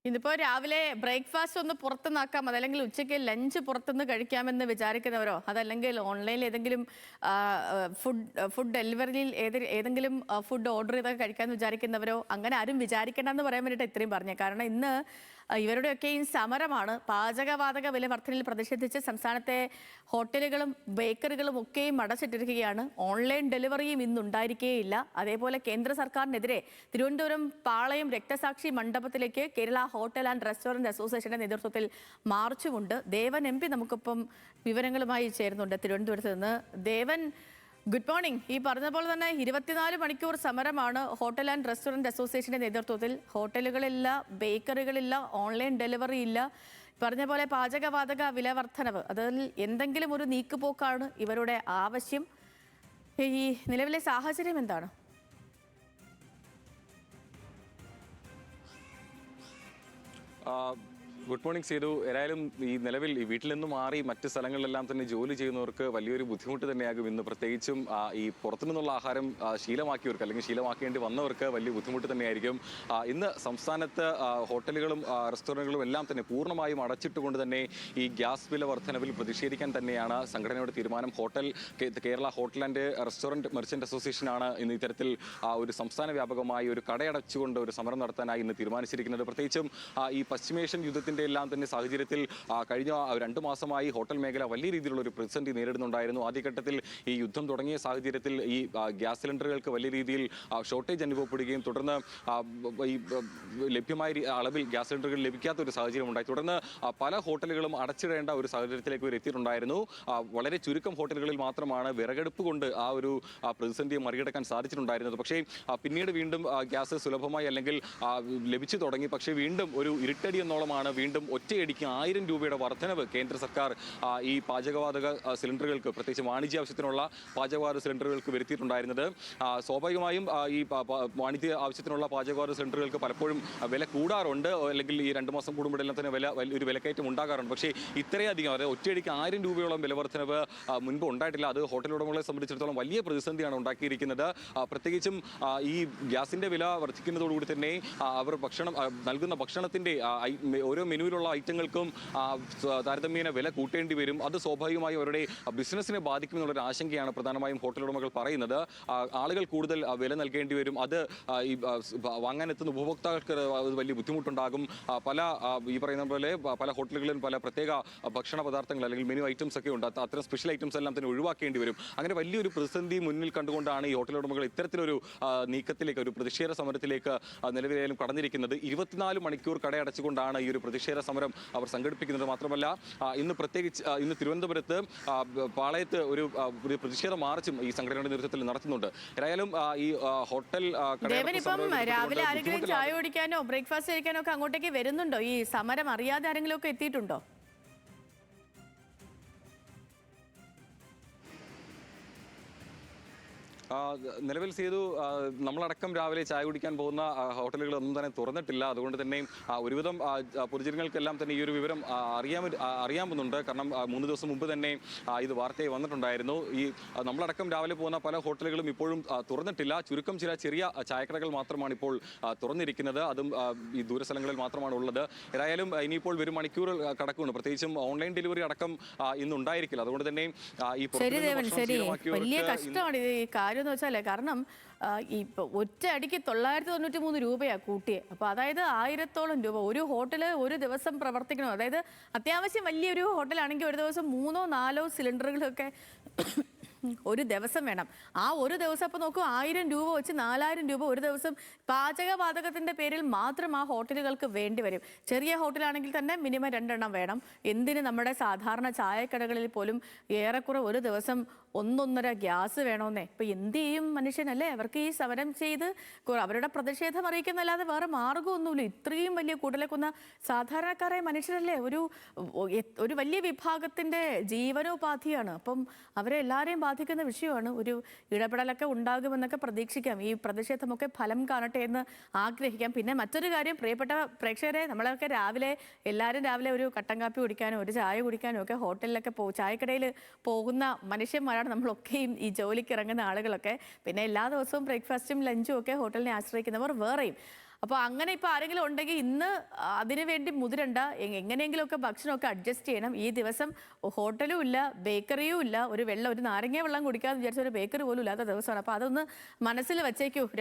ഇന്നിപ്പോൾ രാവിലെ ബ്രേക്ക്ഫാസ്റ്റ് ഒന്ന് പുറത്തുനിന്നാക്കാം, അതല്ലെങ്കിൽ ഉച്ചയ്ക്ക് ലഞ്ച് പുറത്തുനിന്ന് കഴിക്കാമെന്ന് വിചാരിക്കുന്നവരോ, അതല്ലെങ്കിൽ ഓൺലൈനിൽ ഏതെങ്കിലും ഫുഡ് ഡെലിവറിയിൽ ഏതെങ്കിലും ഫുഡ് ഓർഡർ ചെയ്തൊക്കെ കഴിക്കാമെന്ന് വിചാരിക്കുന്നവരോ, അങ്ങനെ ആരും വിചാരിക്കേണ്ടെന്ന് പറയാൻ വേണ്ടിയിട്ട് ഇത്രയും പറഞ്ഞത്. കാരണം ഇന്ന് ഇവരുടെയൊക്കെയും സമരമാണ്. പാചകവാതക വില വർധനയിൽ പ്രതിഷേധിച്ച് സംസ്ഥാനത്തെ ഹോട്ടലുകളും ബേക്കറികളും ഒക്കെയും അടച്ചിട്ടിരിക്കുകയാണ്. ഓൺലൈൻ ഡെലിവറിയും ഇന്നുണ്ടായിരിക്കേയില്ല. അതേപോലെ കേന്ദ്ര സർക്കാരിനെതിരെ തിരുവനന്തപുരം പാളയം രക്തസാക്ഷി മണ്ഡപത്തിലേക്ക് കേരള ഹോട്ടൽ ആൻഡ് റെസ്റ്റോറന്റ് അസോസിയേഷന്റെ നേതൃത്വത്തിൽ മാർച്ചുമുണ്ട്. ദേവൻ MP നമുക്കൊപ്പം വിവരങ്ങളുമായി ചേരുന്നുണ്ട് തിരുവനന്തപുരത്ത് നിന്ന്. ദേവൻ, ഗുഡ് മോർണിംഗ്. ഈ പറഞ്ഞ പോലെ തന്നെ 24 മണിക്കൂർ സമരമാണ് ഹോട്ടൽ ആൻഡ് റെസ്റ്റോറന്റ് അസോസിയേഷന്റെ നേതൃത്വത്തിൽ. ഹോട്ടലുകളില്ല, ബേക്കറികളില്ല, ഓൺലൈൻ ഡെലിവറി ഇല്ല. പറഞ്ഞ പോലെ പാചകവാതക വില വർധനവ്, അതിൽ എന്തെങ്കിലും ഒരു നീക്കുപോക്കാണ് ഇവരുടെ ആവശ്യം. ഈ നിലവിലെ സാഹചര്യം എന്താണ്? Good morning Sethu. ഏതായാലും ഈ നിലവിൽ ഈ വീട്ടിൽ നിന്നും മാറി മറ്റ് സ്ഥലങ്ങളിലെല്ലാം തന്നെ ജോലി ചെയ്യുന്നവർക്ക് വലിയൊരു ബുദ്ധിമുട്ട് തന്നെയാകും ഇന്ന്. പ്രത്യേകിച്ചും ഈ പുറത്തു നിന്നുള്ള ആഹാരം ശീലമാക്കിയവർക്ക് അല്ലെങ്കിൽ ശീലമാക്കേണ്ടി വന്നവർക്ക് വലിയ ബുദ്ധിമുട്ട് തന്നെയായിരിക്കും. ഇന്ന് സംസ്ഥാനത്ത് ഹോട്ടലുകളും റെസ്റ്റോറൻറ്റുകളും എല്ലാം തന്നെ പൂർണ്ണമായും അടച്ചിട്ടുകൊണ്ട് തന്നെ ഈ ഗ്യാസ് വില വർധനവിൽ പ്രതിഷേധിക്കാൻ തന്നെയാണ് സംഘടനയുടെ തീരുമാനം. Kerala hotel and restaurant merchant അസോസിയേഷനാണ് ഇന്ന് ഇത്തരത്തിൽ ഒരു സംസ്ഥാന വ്യാപകമായി ഒരു കടയടച്ചുകൊണ്ട് ഒരു സമരം നടത്താനായി ഇന്ന് തീരുമാനിച്ചിരിക്കുന്നത്. പ്രത്യേകിച്ചും ഈ പശ്ചിമേഷ്യൻ യുദ്ധത്തിൻ്റെ എല്ലാം തന്നെ സാഹചര്യത്തിൽ കഴിഞ്ഞ 2 മാസമായി ഹോട്ടൽ മേഖല വലിയ രീതിയിലുള്ള ഒരു പ്രതിസന്ധി നേരിടുന്നുണ്ടായിരുന്നു. ആദ്യഘട്ടത്തിൽ ഈ യുദ്ധം തുടങ്ങിയ സാഹചര്യത്തിൽ ഈ ഗ്യാസ് സിലിണ്ടറുകൾക്ക് വലിയ രീതിയിൽ ഷോർട്ടേജ് അനുഭവപ്പെടുകയും തുടർന്ന് ഈ ലഭ്യമായ അളവിൽ ഗ്യാസ് സിലിണ്ടറുകൾ ലഭിക്കാത്ത ഒരു സാഹചര്യം ഉണ്ടായി. തുടർന്ന് പല ഹോട്ടലുകളും അടച്ചിടേണ്ട ഒരു സാഹചര്യത്തിലേക്ക് ഇവർ എത്തിയിട്ടുണ്ടായിരുന്നു. വളരെ ചുരുക്കം ഹോട്ടലുകളിൽ മാത്രമാണ് വിറകടുപ്പ് കൊണ്ട് ആ ഒരു പ്രതിസന്ധിയെ മറികടക്കാൻ സാധിച്ചിട്ടുണ്ടായിരുന്നത്. പക്ഷേ പിന്നീട് വീണ്ടും ഗ്യാസ് സുലഭമായി അല്ലെങ്കിൽ ലഭിച്ചു തുടങ്ങി. പക്ഷേ വീണ്ടും ഒരു ഇരുട്ടടി എന്നോളമാണ് വീണ്ടും ഒറ്റയടിക്ക് 1000 രൂപയുടെ വർധനവ് കേന്ദ്ര സർക്കാർ ഈ പാചകവാതക സിലിണ്ടറുകൾക്ക്, പ്രത്യേകിച്ച് വാണിജ്യ ആവശ്യത്തിനുള്ള പാചകവാതക സിലിണ്ടറുകൾക്ക് വരുത്തിയിട്ടുണ്ടായിരുന്നത്. സ്വാഭാവികമായും ഈ വാണിജ്യ ആവശ്യത്തിനുള്ള പാചകവാതക സിലിണ്ടറുകൾക്ക് പലപ്പോഴും വില കൂടാറുണ്ട്, അല്ലെങ്കിൽ ഈ 2 മാസം കൂടുമ്പോഴെല്ലാം തന്നെ ഒരു വിലക്കയറ്റം ഉണ്ടാകാറുണ്ട്. പക്ഷേ ഇത്രയധികം, അതായത് ഒറ്റയടിക്ക് 1000 രൂപയോളം വില വർധനവ് മുൻപ് ഉണ്ടായിട്ടില്ല. അത് ഹോട്ടൽ ഉടമകളെ സംബന്ധിച്ചിടത്തോളം വലിയ പ്രതിസന്ധിയാണ് ഉണ്ടാക്കിയിരിക്കുന്നത്. പ്രത്യേകിച്ചും ഈ ഗ്യാസിൻ്റെ വില വർദ്ധിക്കുന്നതോടുകൂടി തന്നെ അവർ നൽകുന്ന ഭക്ഷണത്തിൻ്റെ ഓരോ മെനുവിലുള്ള ഐറ്റങ്ങൾക്കും താരതമ്യേന വില കൂട്ടേണ്ടി വരും. അത് സ്വാഭാവികമായും അവരുടെ ബിസിനസ്സിനെ ബാധിക്കുമെന്നുള്ളൊരു ആശങ്കയാണ് പ്രധാനമായും ഹോട്ടൽ ഉടമകൾ പറയുന്നത്. ആളുകൾ കൂടുതൽ വില നൽകേണ്ടി വരും. അത് ഈ വാങ്ങാനെത്തുന്ന ഉപഭോക്താക്കൾക്ക് വലിയ ബുദ്ധിമുട്ടുണ്ടാകും. ഈ പറയുന്ന പോലെ പല ഹോട്ടലുകളിലും പല പ്രത്യേക ഭക്ഷണ പദാർത്ഥങ്ങൾ അല്ലെങ്കിൽ മെനു ഐറ്റംസ് ഒക്കെ ഉണ്ട്. അത്തരം സ്പെഷ്യൽ ഐറ്റംസ് എല്ലാം തന്നെ ഒഴിവാക്കേണ്ടി വരും. അങ്ങനെ വലിയൊരു പ്രതിസന്ധി മുന്നിൽ കണ്ടുകൊണ്ടാണ് ഈ ഹോട്ടൽ ഉടമകൾ ഇത്തരത്തിലൊരു നീക്കത്തിലേക്ക്, ഒരു പ്രതിഷേധ സമരത്തിലേക്ക് നിലവിലായാലും കടന്നിരിക്കുന്നത്. 24 മണിക്കൂർ കടയടച്ചുകൊണ്ടാണ് ഈ ഒരു പ്രതിഷേധ സമരം അവർ സംഘടിപ്പിക്കുന്നത്. മാത്രമല്ല ഇന്ന് തിരുവനന്തപുരത്ത് പാളയത്ത് ഒരു പ്രതിഷേധ മാർച്ചും ഈ സംഘടനയുടെ നേതൃത്വത്തിൽ നടത്തുന്നുണ്ട്. ഏതായാലും ഈ ഹോട്ടൽ രാവിലെ ആരെങ്കിലും ചായ കുടിക്കാനോ ബ്രേക്ക്ഫാസ്റ്റ് കഴിക്കാനോ ഒക്കെ അങ്ങോട്ടേക്ക് വരുന്നുണ്ടോ? ഈ സമരം അറിയാതെ ആരെങ്കിലും ഒക്കെ എത്തിയിട്ടുണ്ടോ? നിലവിൽ ചെയ്തു നമ്മളടക്കം രാവിലെ ചായ കുടിക്കാൻ പോകുന്ന ഹോട്ടലുകളൊന്നും തന്നെ തുറന്നിട്ടില്ല. അതുകൊണ്ട് തന്നെ ഒരുവിധം പൊതുജനങ്ങൾക്കെല്ലാം തന്നെ ഈ ഒരു വിവരം അറിയാമെന്നുണ്ട്. കാരണം 3 ദിവസം മുമ്പ് തന്നെ ഇത് വാർത്തയായി വന്നിട്ടുണ്ടായിരുന്നു. ഈ നമ്മളടക്കം രാവിലെ പോകുന്ന പല ഹോട്ടലുകളും ഇപ്പോഴും തുറന്നിട്ടില്ല. ചുരുക്കം ചില ചെറിയ ചായക്കടകൾ മാത്രമാണ് ഇപ്പോൾ തുറന്നിരിക്കുന്നത്. അതും ഈ ദൂരസ്ഥലങ്ങളിൽ മാത്രമാണ് ഉള്ളത്. ഏതായാലും ഇനിയിപ്പോൾ വരും മണിക്കൂർ കടക്കുന്നു. പ്രത്യേകിച്ചും ഓൺലൈൻ ഡെലിവറി അടക്കം ഇന്ന് ഉണ്ടായിരിക്കില്ല. അതുകൊണ്ട് തന്നെ ഈ വലിയ കഷ്ടമാണ് ഈ കാര്യം എന്ന് വെച്ചാൽ. കാരണം ഇപ്പോൾ ഒറ്റ അടിക്ക് 993 രൂപയാണ് കൂട്ടിയത്. അപ്പോൾ അതായത് 1000ഓളം രൂപ. ഒരു ഹോട്ടല് ഒരു ദിവസം പ്രവർത്തിക്കണം. അതായത് അത്യാവശ്യം വലിയൊരു ഹോട്ടലാണെങ്കിൽ ഒരു ദിവസം 3ഓ 4ഓ സിലിണ്ടറുകളൊക്കെ ഒരു ദിവസം വേണം. ആ ഒരു ദിവസം അപ്പോൾ നോക്കൂ, 1000 രൂപ വെച്ച് 4000 രൂപ ഒരു ദിവസം പാചകവാതകത്തിൻ്റെ പേരിൽ മാത്രം ആ ഹോട്ടലുകൾക്ക് വേണ്ടി വരും. ചെറിയ ഹോട്ടലാണെങ്കിൽ തന്നെ മിനിമം 2 എണ്ണം വേണം. എന്തിന് നമ്മുടെ സാധാരണ ചായക്കടകളിൽ പോലും ഏറെക്കുറെ ഒരു ദിവസം 1.5 ഗ്യാസ് വേണമെന്നേ. ഇപ്പോൾ എന്ത് ചെയ്യും മനുഷ്യനല്ലേ? അവർക്ക് ഈ സമരം ചെയ്ത് അവരുടെ പ്രതിഷേധം അറിയിക്കുന്നല്ലാതെ വേറെ മാർഗ്ഗമൊന്നുമില്ല. ഇത്രയും വലിയ കൂടലേക്കുന്ന സാധാരണക്കാരായ മനുഷ്യരല്ലേ, ഒരു വലിയ വിഭാഗത്തിൻ്റെ ജീവനോപാധിയാണ്. അപ്പം അവരെ എല്ലാവരെയും ബാധിക്കുന്ന വിഷയമാണ്. ഒരു ഇടപെടലൊക്കെ ഉണ്ടാകുമെന്നൊക്കെ പ്രതീക്ഷിക്കാം. ഈ പ്രതിഷേധമൊക്കെ ഫലം കാണട്ടെ എന്ന് ആഗ്രഹിക്കാം. പിന്നെ മറ്റൊരു കാര്യം, പ്രിയപ്പെട്ട പ്രേക്ഷകരെ, നമ്മളൊക്കെ എല്ലാവരും രാവിലെ ഒരു കട്ടൻ കാപ്പി കുടിക്കാനോ ഒരു ചായ കുടിക്കാനോ ഒക്കെ ഹോട്ടലിലൊക്കെ ചായക്കടയിൽ പോകുന്ന മനുഷ്യന്മാരാണ് നമ്മളൊക്കെയും, ഈ ജോലിക്ക് ഇറങ്ങുന്ന ആളുകളൊക്കെ. പിന്നെ എല്ലാ ദിവസവും ബ്രേക്ക്ഫാസ്റ്റും ലഞ്ചും ഒക്കെ ഹോട്ടലിനെ ആശ്രയിക്കുന്നവർ വേറെയും. അപ്പോൾ അങ്ങനെ ഇപ്പോൾ ആരെങ്കിലും ഉണ്ടെങ്കിൽ ഇന്ന് അതിനു വേണ്ടി മുതിരണ്ട, എങ്ങനെയെങ്കിലുമൊക്കെ ഭക്ഷണമൊക്കെ അഡ്ജസ്റ്റ് ചെയ്യണം. ഈ ദിവസം ഹോട്ടലും ഇല്ല, ബേക്കറിയും ഇല്ല, ഒരു നാരങ്ങ വെള്ളം കുടിക്കാമെന്ന് വിചാരിച്ച ഒരു ബേക്കറി പോലും ഇല്ലാത്ത ദിവസമാണ്. അപ്പോൾ അതൊന്ന് മനസ്സിൽ വെച്ചേക്കൂ.